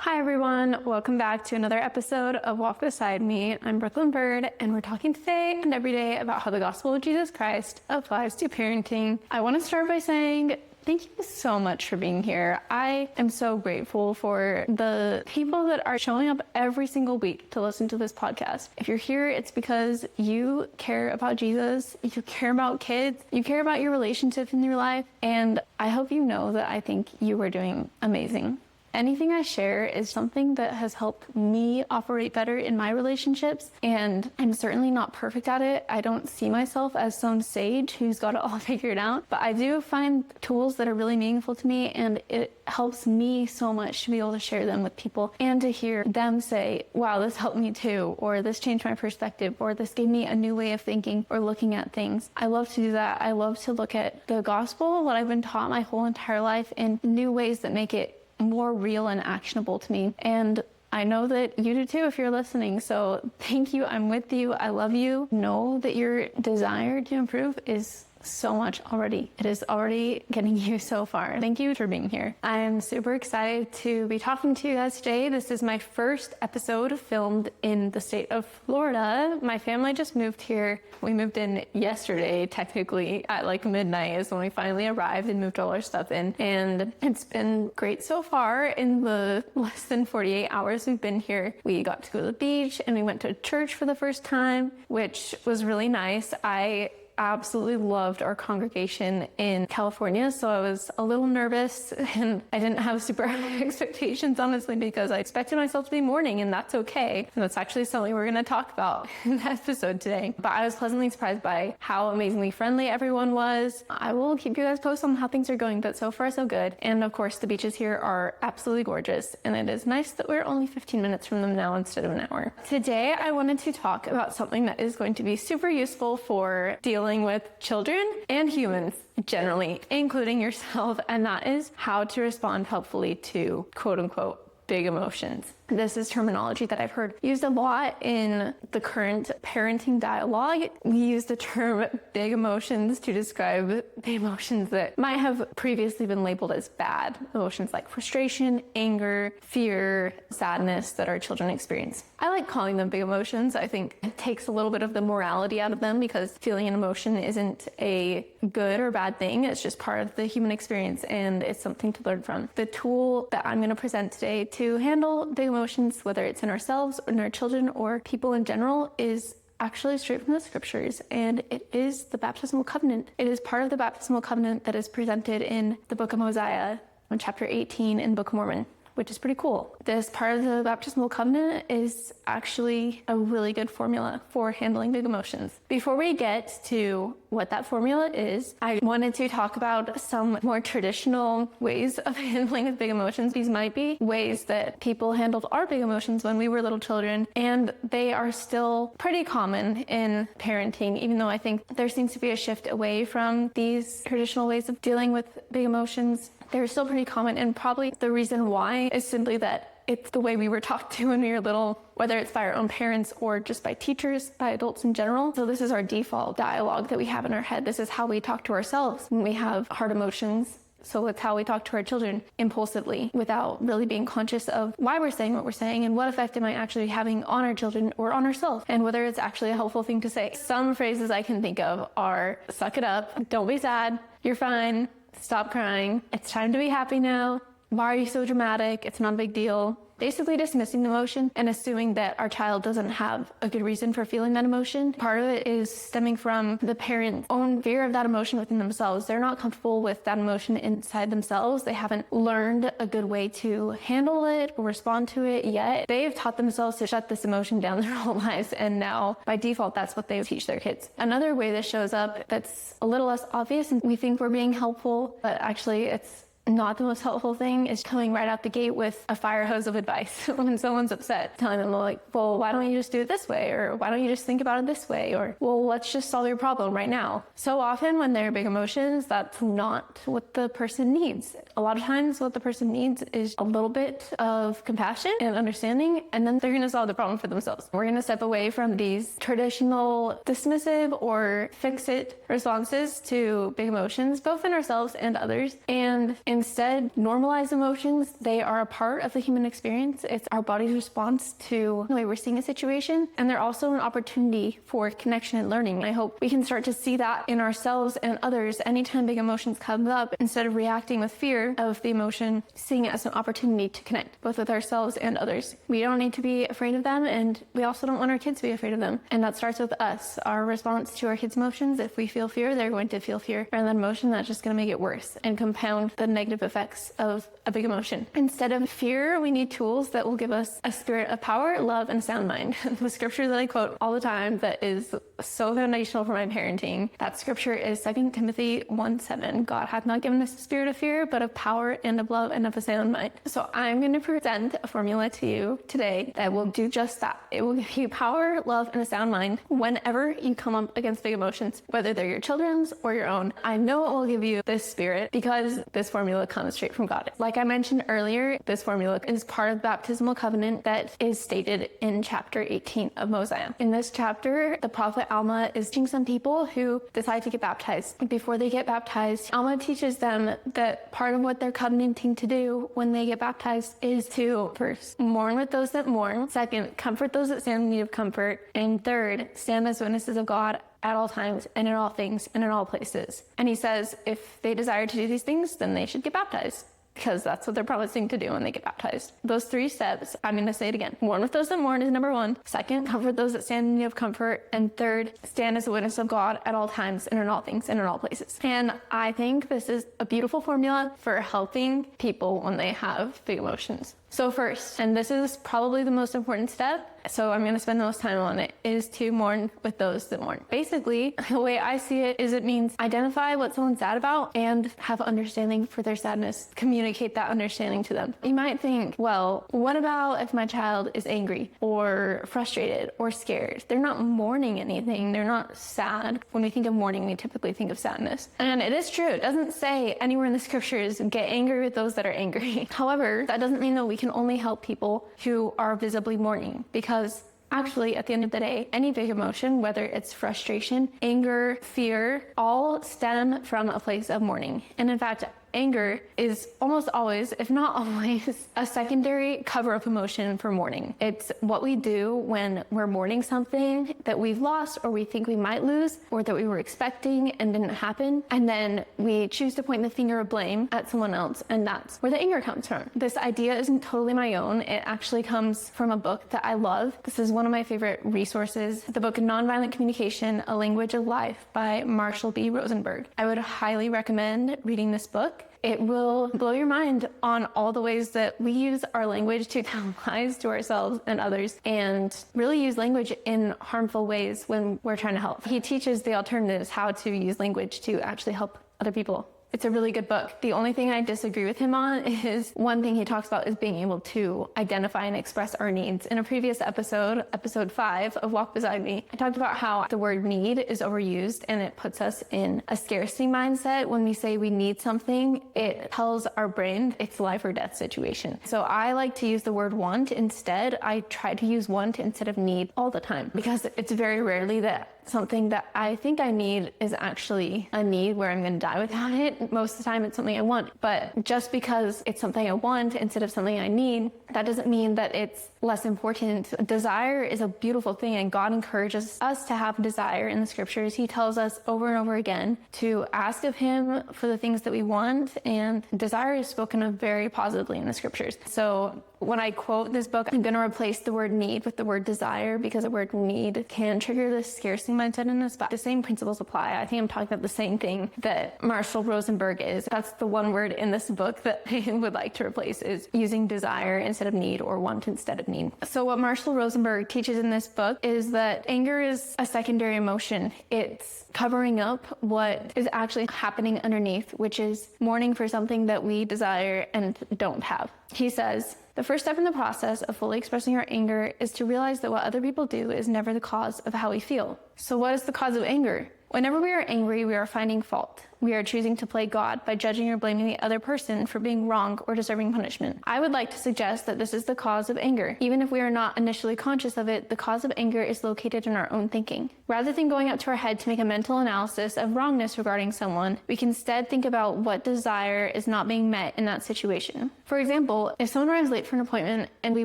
Hi everyone, welcome back to another episode of Walk Beside Me. I'm Brooklyn Bird, and we're talking today and every day about how the gospel of Jesus Christ applies to parenting. I want to start by saying thank you so much for being here. I am so grateful for the people that are showing up every single week to listen to this podcast. If you're here, it's because you care about Jesus, you care about kids, you care about your relationships in your life, and I hope you know that I think you are doing amazing. Anything I share is something that has helped me operate better in my relationships, and I'm certainly not perfect at it. I don't see myself as some sage who's got it all figured out, but I do find tools that are really meaningful to me, and it helps me so much to be able to share them with people and to hear them say, wow, this helped me too, or this changed my perspective, or this gave me a new way of thinking or looking at things. I love to do that. I love to look at the gospel, what I've been taught my whole entire life, in new ways that make it more real and actionable to me. And I know that you do too if you're listening. So thank you. I'm with you. I love you. Know that your desire to improve is so much already. It is already getting you so far. Thank you for being here. I am super excited to be talking to you guys today. This is my first episode filmed in the state of Florida. My family just moved here. We moved in yesterday, technically at like midnight is when we finally arrived and moved all our stuff in. And it's been great so far. In the less than 48 hours we've been here, we got to go to the beach and we went to church for the first time, which was really nice. I absolutely loved our congregation in California, so I was a little nervous and I didn't have super high expectations, honestly, because I expected myself to be mourning, and that's okay. And that's actually something we're going to talk about in the episode today. But I was pleasantly surprised by how amazingly friendly everyone was. I will keep you guys posted on how things are going, but so far so good. And of course, the beaches here are absolutely gorgeous, and it is nice that we're only 15 minutes from them now instead of an hour. Today, I wanted to talk about something that is going to be super useful for dealing with children and humans generally, including yourself, and that is how to respond helpfully to quote unquote big emotions. This is terminology that I've heard used a lot in the current parenting dialogue. We use the term big emotions to describe the emotions that might have previously been labeled as bad. Emotions like frustration, anger, fear, sadness that our children experience. I like calling them big emotions. I think it takes a little bit of the morality out of them, because feeling an emotion isn't a good or bad thing. It's just part of the human experience, and it's something to learn from. The tool that I'm going to present today to handle big emotions, whether it's in ourselves or in our children or people in general, is actually straight from the scriptures, and it is the baptismal covenant. It is part of the baptismal covenant that is presented in the book of Mosiah, in chapter 18 in the Book of Mormon, which is pretty cool. This part of the baptismal covenant is actually a really good formula for handling big emotions. Before we get to what that formula is, I wanted to talk about some more traditional ways of handling with big emotions. These might be ways that people handled our big emotions when we were little children, and they are still pretty common in parenting, even though I think there seems to be a shift away from these traditional ways of dealing with big emotions. They're still pretty common, and probably the reason why is simply that it's the way we were taught to when we were little, whether it's by our own parents or just by teachers, by adults in general. So this is our default dialogue that we have in our head. This is how we talk to ourselves when we have hard emotions. So it's how we talk to our children impulsively, without really being conscious of why we're saying what we're saying and what effect am I actually having on our children or on ourselves, and whether it's actually a helpful thing to say. Some phrases I can think of are, suck it up, don't be sad, you're fine, stop crying, it's time to be happy now, why are you so dramatic, it's not a big deal. Basically dismissing the emotion and assuming that our child doesn't have a good reason for feeling that emotion. Part of it is stemming from the parent's own fear of that emotion within themselves. They're not comfortable with that emotion inside themselves. They haven't learned a good way to handle it or respond to it yet. They've taught themselves to shut this emotion down their whole lives, and now by default that's what they teach their kids. Another way this shows up that's a little less obvious, and we think we're being helpful, but actually it's not the most helpful thing, is coming right out the gate with a fire hose of advice when someone's upset, telling them like, well, why don't you just do it this way? Or why don't you just think about it this way? Or, well, let's just solve your problem right now. So often when there are big emotions, that's not what the person needs. A lot of times what the person needs is a little bit of compassion and understanding, and then they're going to solve the problem for themselves. We're going to step away from these traditional dismissive or fix-it responses to big emotions, both in ourselves and others, and Instead, normalize emotions. They are a part of the human experience. It's our body's response to the way we're seeing a situation, and they're also an opportunity for connection and learning. I hope we can start to see that in ourselves and others anytime big emotions come up. Instead of reacting with fear of the emotion, seeing it as an opportunity to connect both with ourselves and others. We don't need to be afraid of them, and we also don't want our kids to be afraid of them. And that starts with us. Our response to our kids' emotions, if we feel fear, they're going to feel fear. Rather than emotion, that's just going to make it worse and compound the negative effects of a big emotion. Instead of fear, we need tools that will give us a spirit of power, love, and sound mind. The scripture that I quote all the time that is so foundational for my parenting, that scripture is 2 Timothy 1:7. God hath not given us a spirit of fear, but of power and of love and of a sound mind. So I'm going to present a formula to you today that will do just that. It will give you power, love, and a sound mind whenever you come up against big emotions, whether they're your children's or your own. I know it will give you this spirit because this formula comes straight from God. Like I mentioned earlier, this formula is part of the baptismal covenant that is stated in chapter 18 of Mosiah. In this chapter, the prophet Alma is teaching some people who decide to get baptized. Before they get baptized, Alma teaches them that part of what they're covenanting to do when they get baptized is to first mourn with those that mourn, second, comfort those that stand in need of comfort, and third, stand as witnesses of God at all times and in all things and in all places. And he says if they desire to do these things, then they should get baptized, because that's what they're promising to do when they get baptized. Those 3 steps, I'm going to say it again. Mourn with those that mourn is number 1. Second, comfort those that stand in need of comfort. And third, stand as a witness of God at all times and in all things and in all places. And I think this is a beautiful formula for helping people when they have big emotions. So first, and this is probably the most important step, so I'm going to spend the most time on it, is to mourn with those that mourn. Basically, the way I see it is it means identify what someone's sad about and have understanding for their sadness. Communicate that understanding to them. You might think, well, what about if my child is angry or frustrated or scared? They're not mourning anything. They're not sad. When we think of mourning, we typically think of sadness. And it is true. It doesn't say anywhere in the scriptures, get angry with those that are angry. However, that doesn't mean that we can only help people who are visibly mourning, because actually, at the end of the day, any big emotion, whether it's frustration, anger, fear, all stem from a place of mourning. And in fact, anger is almost always, if not always, a secondary cover-up emotion for mourning. It's what we do when we're mourning something that we've lost or we think we might lose or that we were expecting and didn't happen. And then we choose to point the finger of blame at someone else, and that's where the anger comes from. This idea isn't totally my own. It actually comes from a book that I love. This is one of my favorite resources, the book Nonviolent Communication, A Language of Life by Marshall B. Rosenberg. I would highly recommend reading this book. It will blow your mind on all the ways that we use our language to tell lies to ourselves and others, and really use language in harmful ways when we're trying to help. He teaches the alternatives, how to use language to actually help other people. It's a really good book. The only thing I disagree with him on is one thing he talks about is being able to identify and express our needs. In a previous episode, episode 5 of Walk Beside Me, I talked about how the word need is overused and it puts us in a scarcity mindset. When we say we need something, it tells our brain it's life or death situation. So I like to use the word want instead. I try to use want instead of need all the time, because it's very rarely that something that I think I need is actually a need where I'm going to die without it. Most of the time it's something I want. But just because it's something I want instead of something I need, that doesn't mean that it's less important. Desire is a beautiful thing, and God encourages us to have desire in the scriptures. He tells us over and over again to ask of him for the things that we want, and desire is spoken of very positively in the scriptures. So when I quote this book, I'm going to replace the word need with the word desire, because the word need can trigger this scarcity mindset in us, but the same principles apply. I think I'm talking about the same thing that Marshall Rosenberg is. That's the one word in this book that I would like to replace, is using desire instead of need, or want instead of need. So what Marshall Rosenberg teaches in this book is that anger is a secondary emotion. It's covering up what is actually happening underneath, which is mourning for something that we desire and don't have. He says, the first step in the process of fully expressing our anger is to realize that what other people do is never the cause of how we feel. So what is the cause of anger? Whenever we are angry, we are finding fault. We are choosing to play God by judging or blaming the other person for being wrong or deserving punishment. I would like to suggest that this is the cause of anger. Even if we are not initially conscious of it, the cause of anger is located in our own thinking. Rather than going up to our head to make a mental analysis of wrongness regarding someone, we can instead think about what desire is not being met in that situation. For example, if someone arrives late for an appointment and we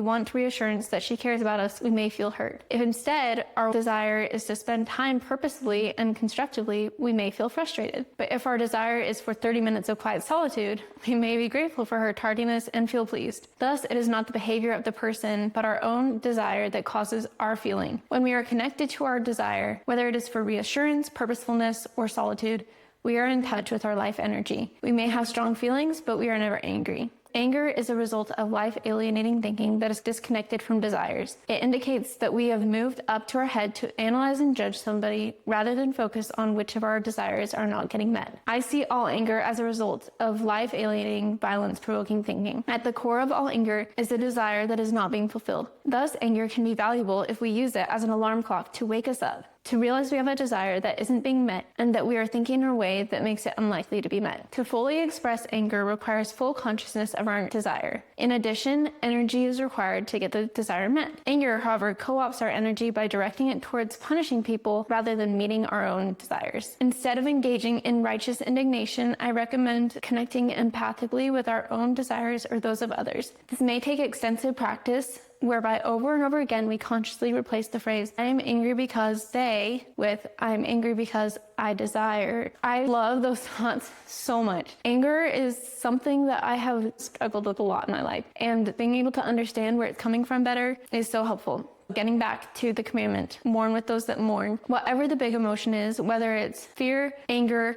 want reassurance that she cares about us, we may feel hurt. If instead our desire is to spend time purposefully and constructively, we may feel frustrated. But if our desire is for 30 minutes of quiet solitude, we may be grateful for her tardiness and feel pleased. Thus, it is not the behavior of the person, but our own desire that causes our feeling. When we are connected to our desire, whether it is for reassurance, purposefulness, or solitude, we are in touch with our life energy. We may have strong feelings, but we are never angry. Anger is a result of life-alienating thinking that is disconnected from desires. It indicates that we have moved up to our head to analyze and judge somebody rather than focus on which of our desires are not getting met. I see all anger as a result of life-alienating, violence-provoking thinking. At the core of all anger is a desire that is not being fulfilled. Thus, anger can be valuable if we use it as an alarm clock to wake us up, to realize we have a desire that isn't being met and that we are thinking in a way that makes it unlikely to be met. To fully express anger requires full consciousness of our desire. In addition, energy is required to get the desire met. Anger, however, co-opts our energy by directing it towards punishing people rather than meeting our own desires. Instead of engaging in righteous indignation, I recommend connecting empathically with our own desires or those of others. This may take extensive practice, whereby over and over again we consciously replace the phrase, I am angry because they, with I'm angry because I desire. I love those thoughts so much. Anger is something that I have struggled with a lot in my life, and being able to understand where it's coming from better is so helpful. Getting back to the commandment, mourn with those that mourn. Whatever the big emotion is, whether it's fear, anger,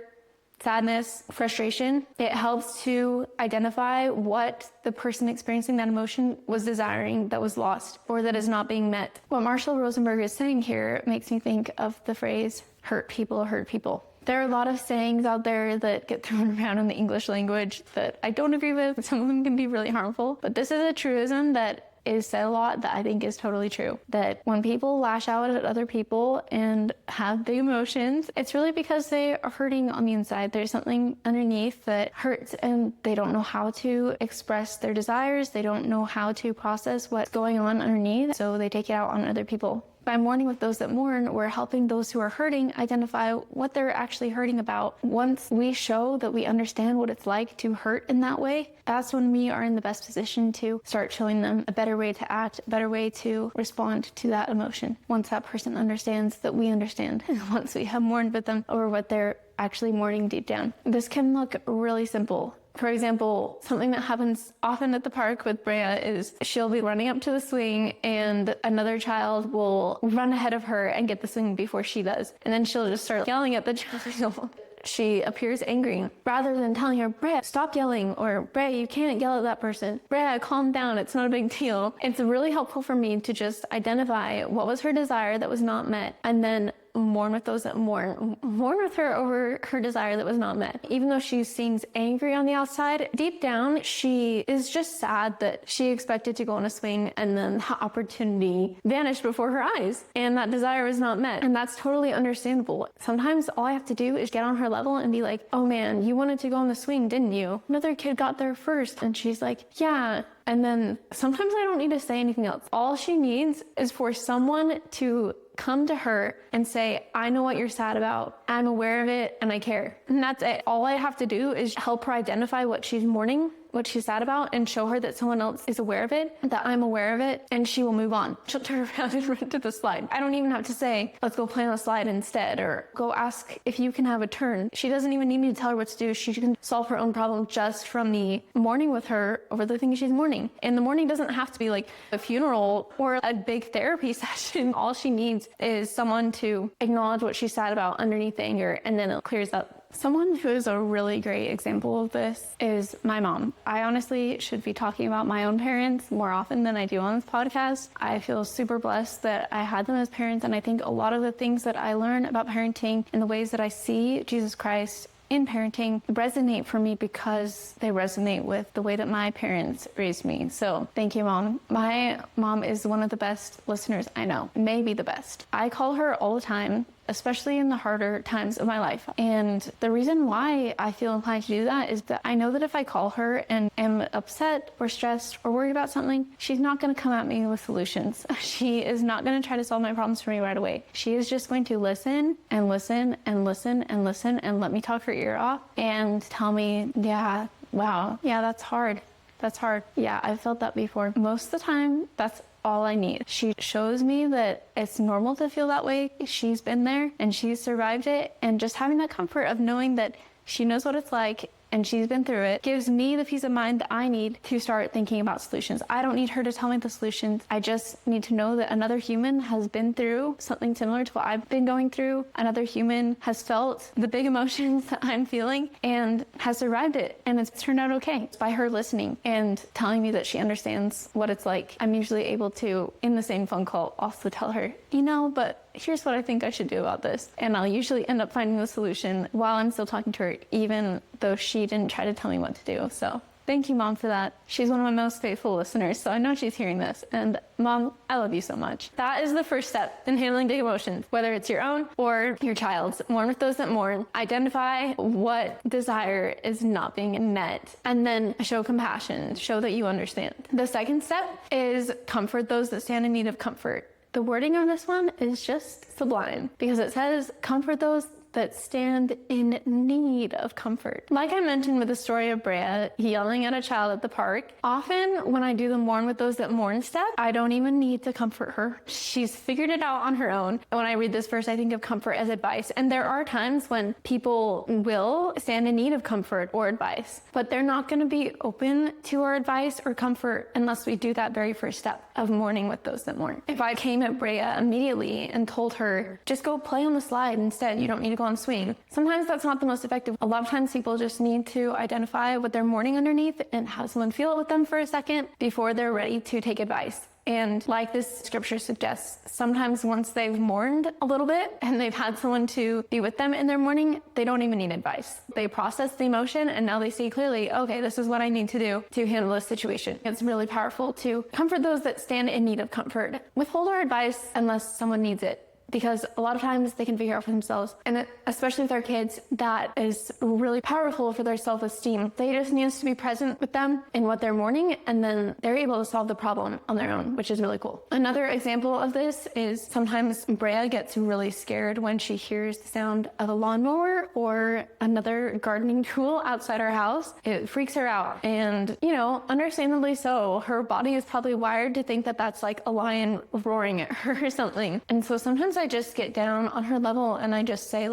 sadness, frustration, it helps to identify what the person experiencing that emotion was desiring that was lost or that is not being met. What Marshall Rosenberg is saying here makes me think of the phrase, hurt people hurt people. There are a lot of sayings out there that get thrown around in the English language that I don't agree with. Some of them can be really harmful, but this is a truism that is said a lot that I think is totally true. That when people lash out at other people and have big emotions, it's really because they are hurting on the inside. There's something underneath that hurts and they don't know how to express their desires. They don't know how to process what's going on underneath, so they take it out on other people. By mourning with those that mourn, we're helping those who are hurting identify what they're actually hurting about. Once we show that we understand what it's like to hurt in that way, that's when we are in the best position to start showing them a better way to act, a better way to respond to that emotion. Once that person understands that we understand, and once we have mourned with them over what they're actually mourning deep down. This can look really simple. For example, something that happens often at the park with Brea is she'll be running up to the swing and another child will run ahead of her and get the swing before she does. And then she'll just start yelling at the child. She appears angry. Rather than telling her, Brea, stop yelling, or Brea, you can't yell at that person. Brea, calm down, it's not a big deal. It's really helpful for me to just identify what was her desire that was not met, and then mourn with those that mourn. Mourn with her over her desire that was not met. Even though she seems angry on the outside, deep down, she is just sad that she expected to go on a swing and then the opportunity vanished before her eyes and that desire was not met. And that's totally understandable. Sometimes all I have to do is get on her level and be like, oh man, you wanted to go on the swing, didn't you? Another kid got there first. And she's like, yeah. And then sometimes I don't need to say anything else. All she needs is for someone to come to her and say, I know what you're sad about. I'm aware of it and I care. And that's it. All I have to do is help her identify what she's mourning, what she's sad about, and show her that someone else is aware of it, that I'm aware of it, and she will move on. She'll turn around and run to the slide. I don't even have to say, let's go play on the slide instead, or go ask if you can have a turn. She doesn't even need me to tell her what to do. She can solve her own problem just from me mourning with her over the things she's mourning. And the mourning doesn't have to be like a funeral or a big therapy session. All she needs is someone to acknowledge what she's sad about underneath the anger, and then it clears up. Someone who is a really great example of this is my mom. I honestly should be talking about my own parents more often than I do on this podcast. I feel super blessed that I had them as parents, and I think a lot of the things that I learn about parenting and the ways that I see Jesus Christ in parenting resonate for me because they resonate with the way that my parents raised me. So thank you, Mom. My mom is one of the best listeners I know, maybe the best. I call her all the time especially in the harder times of my life. And the reason why I feel inclined to do that is that I know that if I call her and am upset or stressed or worried about something, she's not going to come at me with solutions. She is not going to try to solve my problems for me right away. She is just going to listen and listen and listen and listen and let me talk her ear off and tell me, yeah, wow, yeah, that's hard. That's hard. Yeah, I've felt that before. Most of the time, that's all I need. She shows me that it's normal to feel that way. She's been there and she's survived it. And just having that comfort of knowing that she knows what it's like and she's been through it gives me the peace of mind that I need to start thinking about solutions. I don't need her to tell me the solutions. I just need to know that another human has been through something similar to what I've been going through. Another human has felt the big emotions that I'm feeling and has survived it. And it's turned out okay. It's by her listening and telling me that she understands what it's like. I'm usually able to, in the same phone call, also tell her, but here's what I think I should do about this. And I'll usually end up finding the solution while I'm still talking to her, even though she didn't try to tell me what to do. So thank you, Mom, for that. She's one of my most faithful listeners, so I know she's hearing this. And Mom, I love you so much. That is the first step in handling big emotions, whether it's your own or your child's. Mourn with those that mourn. Identify what desire is not being met, and then show compassion, show that you understand. The second step is comfort those that stand in need of comfort. The wording of this one is just sublime because it says, comfort those that stand in need of comfort. Like I mentioned with the story of Brea yelling at a child at the park, often when I do the mourn with those that mourn step, I don't even need to comfort her. She's figured it out on her own. When I read this verse, I think of comfort as advice. And there are times when people will stand in need of comfort or advice, but they're not going to be open to our advice or comfort unless we do that very first step of mourning with those that mourn. If I came at Brea immediately and told her, just go play on the slide instead, you don't need to go on swing. Sometimes that's not the most effective. A lot of times people just need to identify what they're mourning underneath and have someone feel it with them for a second before they're ready to take advice. And like this scripture suggests, sometimes once they've mourned a little bit and they've had someone to be with them in their mourning, they don't even need advice. They process the emotion and now they see clearly, okay, this is what I need to do to handle this situation. It's really powerful to comfort those that stand in need of comfort. Withhold our advice unless someone needs it, because a lot of times they can figure out for themselves. And especially with our kids, that is really powerful for their self-esteem. They just need us to be present with them in what they're mourning, and then they're able to solve the problem on their own, which is really cool. Another example of this is sometimes Brea gets really scared when she hears the sound of a lawnmower or another gardening tool outside our house. It freaks her out. And, understandably so. Her body is probably wired to think that that's like a lion roaring at her or something. And so sometimes I just get down on her level and I just say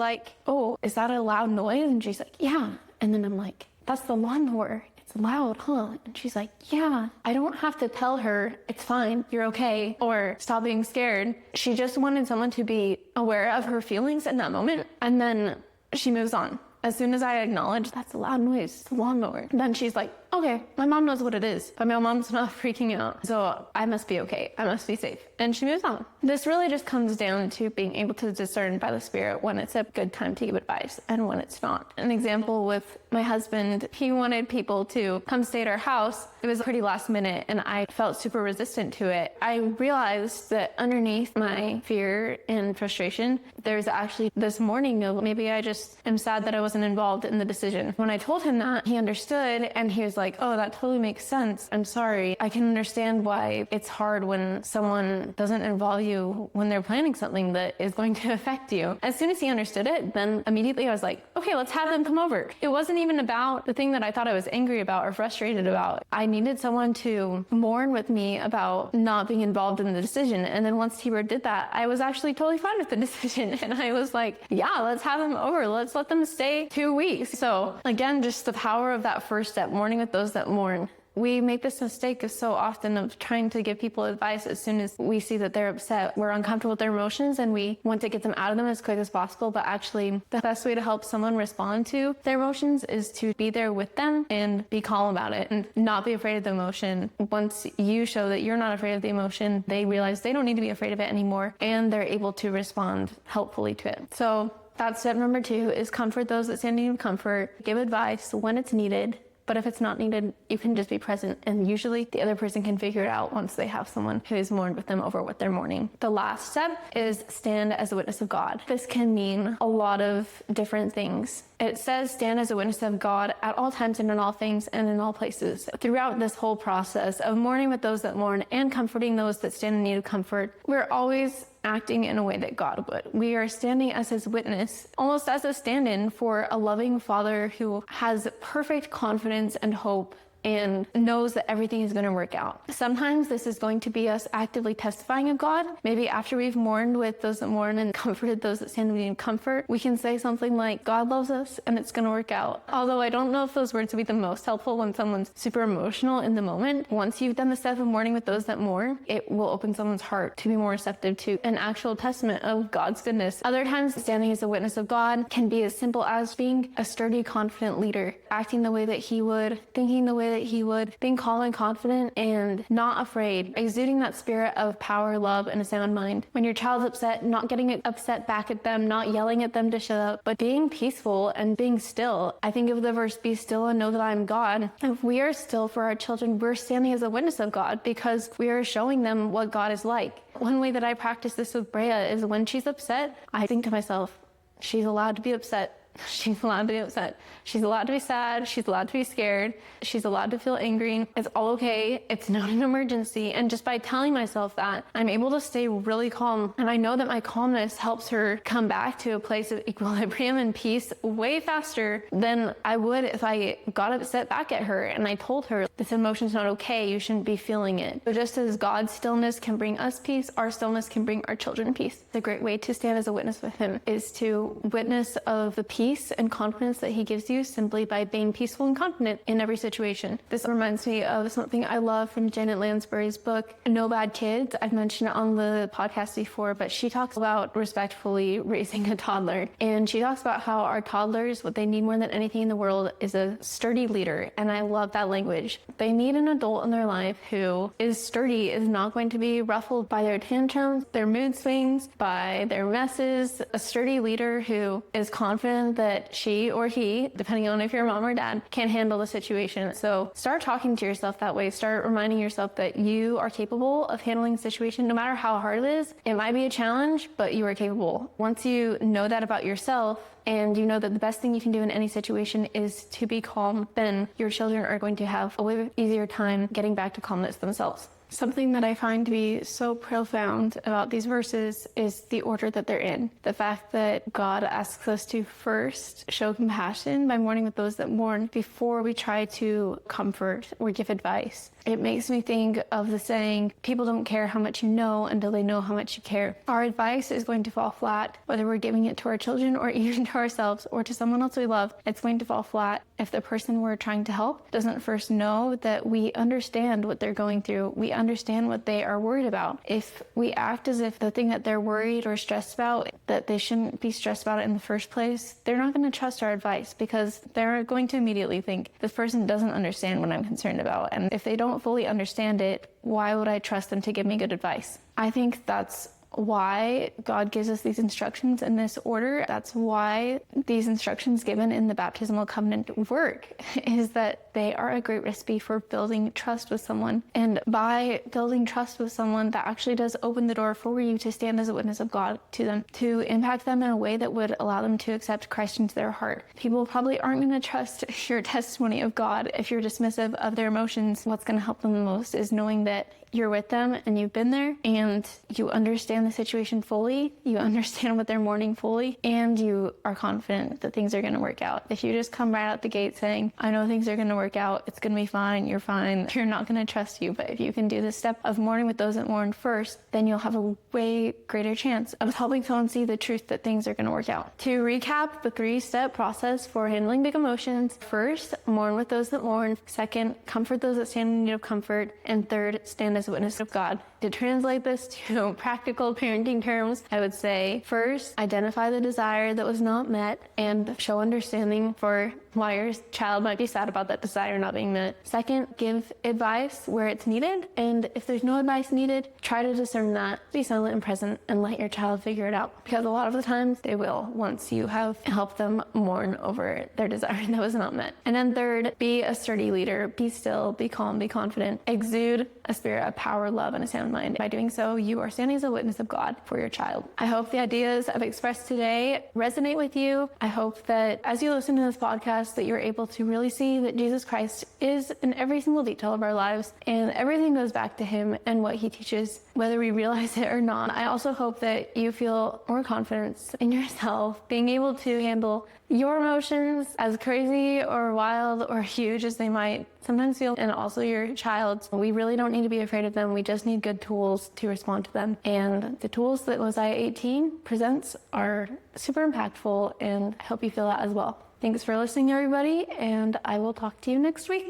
oh, is that a loud noise? And she's like, yeah. And then I'm like, that's the lawnmower. It's loud, huh? And she's like, yeah. I don't have to tell her, it's fine, you're okay, or stop being scared. She just wanted someone to be aware of her feelings in that moment. And then she moves on. As soon as I acknowledge that's a loud noise, it's a lawnmower, then she's like, okay, my mom knows what it is, but my mom's not freaking out, so I must be okay. I must be safe. And she moves on. This really just comes down to being able to discern by the Spirit when it's a good time to give advice and when it's not. An example with my husband, he wanted people to come stay at our house. It was pretty last minute and I felt super resistant to it. I realized that underneath my fear and frustration, there's actually this mourning of maybe I just am sad that I wasn't involved in the decision. When I told him that, he understood and he was like, oh, that totally makes sense. I'm sorry. I can understand why it's hard when someone doesn't involve you when they're planning something that is going to affect you. As soon as he understood it, then immediately I was like, okay, let's have them come over. It wasn't even about the thing that I thought I was angry about or frustrated about. I needed someone to mourn with me about not being involved in the decision. And then once T-Bird did that, I was actually totally fine with the decision. And I was like, yeah, let's have them over. Let's let them stay 2 weeks. So again, just the power of that first step, mourning with those that mourn. We make this mistake so often of trying to give people advice as soon as we see that they're upset. We're uncomfortable with their emotions and we want to get them out of them as quick as possible. But actually, the best way to help someone respond to their emotions is to be there with them and be calm about it and not be afraid of the emotion. Once you show that you're not afraid of the emotion, they realize they don't need to be afraid of it anymore and they're able to respond helpfully to it. So that's step number 2 is comfort those that stand in need of comfort, give advice when it's needed, But if it's not needed, you can just be present. And usually the other person can figure it out once they have someone who is mourned with them over what they're mourning. The last step is stand as a witness of God. This can mean a lot of different things. It says stand as a witness of God at all times and in all things and in all places. Throughout this whole process of mourning with those that mourn and comforting those that stand in need of comfort, we're always acting in a way that God would. We are standing as his witness, almost as a stand-in for a loving Father who has perfect confidence and hope and knows that everything is going to work out. Sometimes this is going to be us actively testifying of God. Maybe after we've mourned with those that mourn and comforted those that stand in need of comfort, we can say something like, God loves us and it's going to work out. Although I don't know if those words would be the most helpful when someone's super emotional in the moment. Once you've done the step of mourning with those that mourn, it will open someone's heart to be more receptive to an actual testament of God's goodness. Other times, standing as a witness of God can be as simple as being a sturdy, confident leader, acting the way that he would, thinking the way that he would, being calm and confident and not afraid, exuding that spirit of power, love, and a sound mind. When your child's upset, not getting upset back at them, not yelling at them to shut up, but being peaceful and being still. I think of the verse, be still and know that I am God. If we are still for our children, we're standing as a witness of God because we are showing them what God is like. One way that I practice this with Brea is when she's upset, I think to myself, she's allowed to be upset. She's allowed to be upset. She's allowed to be sad. She's allowed to be scared. She's allowed to feel angry. It's all okay. It's not an emergency. And just by telling myself that, I'm able to stay really calm. And I know that my calmness helps her come back to a place of equilibrium and peace way faster than I would if I got upset back at her and I told her, this emotion's not okay. You shouldn't be feeling it. So just as God's stillness can bring us peace, our stillness can bring our children peace. The great way to stand as a witness with him is to witness of the peace and confidence that he gives you simply by being peaceful and confident in every situation. This reminds me of something I love from Janet Lansbury's book, No Bad Kids. I've mentioned it on the podcast before, but she talks about respectfully raising a toddler. And she talks about how our toddlers, what they need more than anything in the world is a sturdy leader. And I love that language. They need an adult in their life who is sturdy, is not going to be ruffled by their tantrums, their mood swings, by their messes. A sturdy leader who is confident that she or he, depending on if you're a mom or dad, can handle the situation. So start talking to yourself that way. Start reminding yourself that you are capable of handling the situation no matter how hard it is. It might be a challenge, but you are capable. Once you know that about yourself, and you know that the best thing you can do in any situation is to be calm, then your children are going to have a way easier time getting back to calmness themselves. Something that I find to be so profound about these verses is the order that they're in. The fact that God asks us to first show compassion by mourning with those that mourn before we try to comfort or give advice. It makes me think of the saying, people don't care how much you know until they know how much you care. Our advice is going to fall flat, whether we're giving it to our children or even to ourselves or to someone else we love. It's going to fall flat if the person we're trying to help doesn't first know that we understand what they're going through. We understand what they are worried about. If we act as if the thing that they're worried or stressed about, that they shouldn't be stressed about it in the first place, they're not going to trust our advice because they're going to immediately think, this person doesn't understand what I'm concerned about. And if they don't fully understand it, why would I trust them to give me good advice? I think that's why God gives us these instructions in this order. That's why these instructions given in the baptismal covenant work, is that they are a great recipe for building trust with someone. And by building trust with someone, that actually does open the door for you to stand as a witness of God to them, to impact them in a way that would allow them to accept Christ into their heart. People probably aren't going to trust your testimony of God if you're dismissive of their emotions. What's going to help them the most is knowing that you're with them and you've been there and you understand the situation fully, you understand what they're mourning fully, and you are confident that things are going to work out. If you just come right out the gate saying, I know things are going to work out, it's going to be fine, you're fine, they're not going to trust you. But if you can do this step of mourning with those that mourn first, then you'll have a way greater chance of helping someone see the truth that things are going to work out. To recap the 3-step process for handling big emotions: first, mourn with those that mourn; second, comfort those that stand in need of comfort; and third, stand as a witness of God. To translate this to practical parenting terms, I would say first, identify the desire that was not met and show understanding for why your child might be sad about that desire not being met. Second, give advice where it's needed, and if there's no advice needed, try to discern that. Be silent and present and let your child figure it out, because a lot of the times they will once you have helped them mourn over their desire that was not met. And then third, be a sturdy leader. Be still, be calm, be confident. Exude a spirit of power, love, and a sound mind. By doing so, you are standing as a witness of God for your child. I hope the ideas I've expressed today resonate with you. I hope that as you listen to this podcast, that you're able to really see that Jesus Christ is in every single detail of our lives, and everything goes back to him and what he teaches, whether we realize it or not. I also hope that you feel more confidence in yourself, being able to handle your emotions, as crazy or wild or huge as they might sometimes feel, and also your child's. We really don't need to be afraid of them. We just need good tools to respond to them. And the tools that Mosiah 18 presents are super impactful, and I hope you feel that as well. Thanks for listening, everybody, and I will talk to you next week.